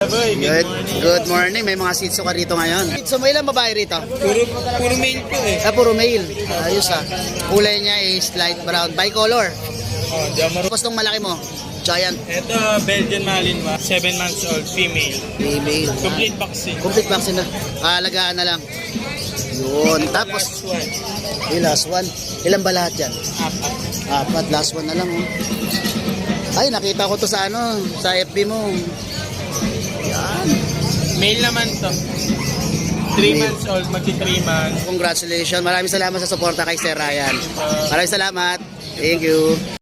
Boy, Good morning. May mga Shih Tzu ka rito ngayon. Shih Tzu mo ilang babae rito? Puro mail po eh. Puro male. Ayos Kulay niya is light brown. Bicolor. Oh, di ako Tapos tong malaki mo, giant Ito, Belgian Malinois, 7 months old, female. female. Complete vaccine. Complete vaccine na. Alagaan na lang. Yun. Tapos, last one. Ilan ba lahat yan? Apat. Last one na lang. Ay, nakita ko to sa sa FB mo. Yan. Male naman to. 3 months old, magti 3 months. Congratulations. Maraming salamat sa suporta kay Sir Ryan. Maraming salamat. Thank you.